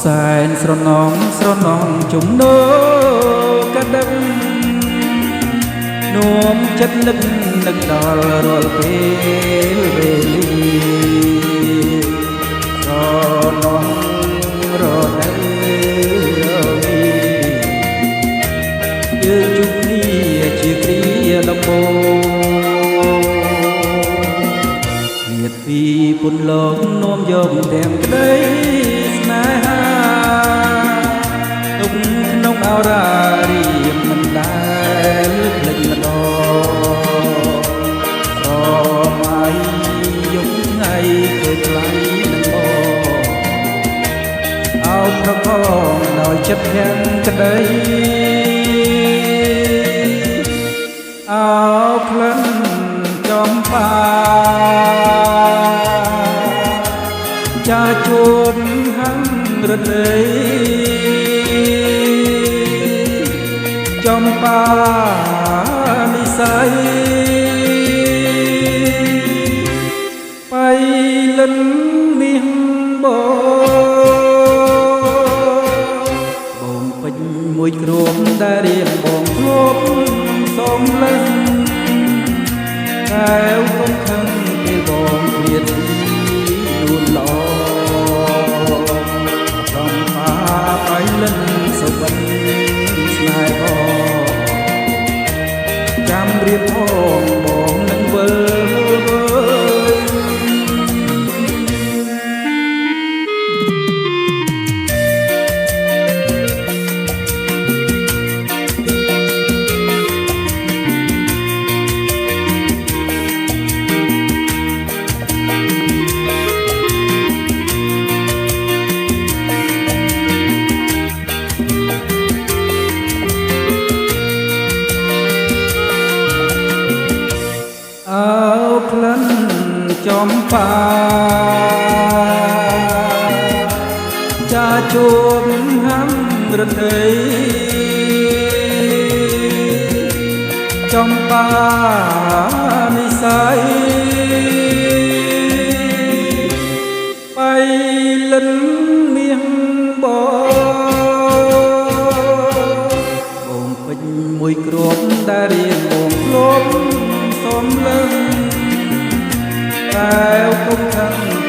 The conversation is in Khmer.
សែនស្រណងជំនោកដឹកនោមចិត្តនឹកដល់រាល់ពេលវេលាស្រណងរដូវយើងជួបគ្នាជាគ្រាដំបូងញាតិពីពុនលោកនោមយកទាំងក្តីស្នេហាទុកក្នុងអរារៀមមិនដែលភ្លេចម្ដងស្រមៃយប់ថ្ងៃគឺថ្លៃនឹងបងអោបប្រកងដោយចិត្តទាំងក្តីអោក្លិនចំបាចាជួបហាំរដីចំបានិស័យបៃលិនមាសបងពេញមួយគ្រួមដែលរៀងបងធ្លាប់សំឡេងតែវកុំខឹងពេលបងឃ្លាតលូនឡចំបាបៃលិនសុបិនស្នេហ៍ចាំរៀបផងបងនឹងវិលក្លិនចំបាចាជួបហាំរដីចំបានិស័យបៃលិនមាសបងពេញមួយគ្រាប់ដែលរៀងបងធ្លាប់សំឡេងតែវកុំខឹង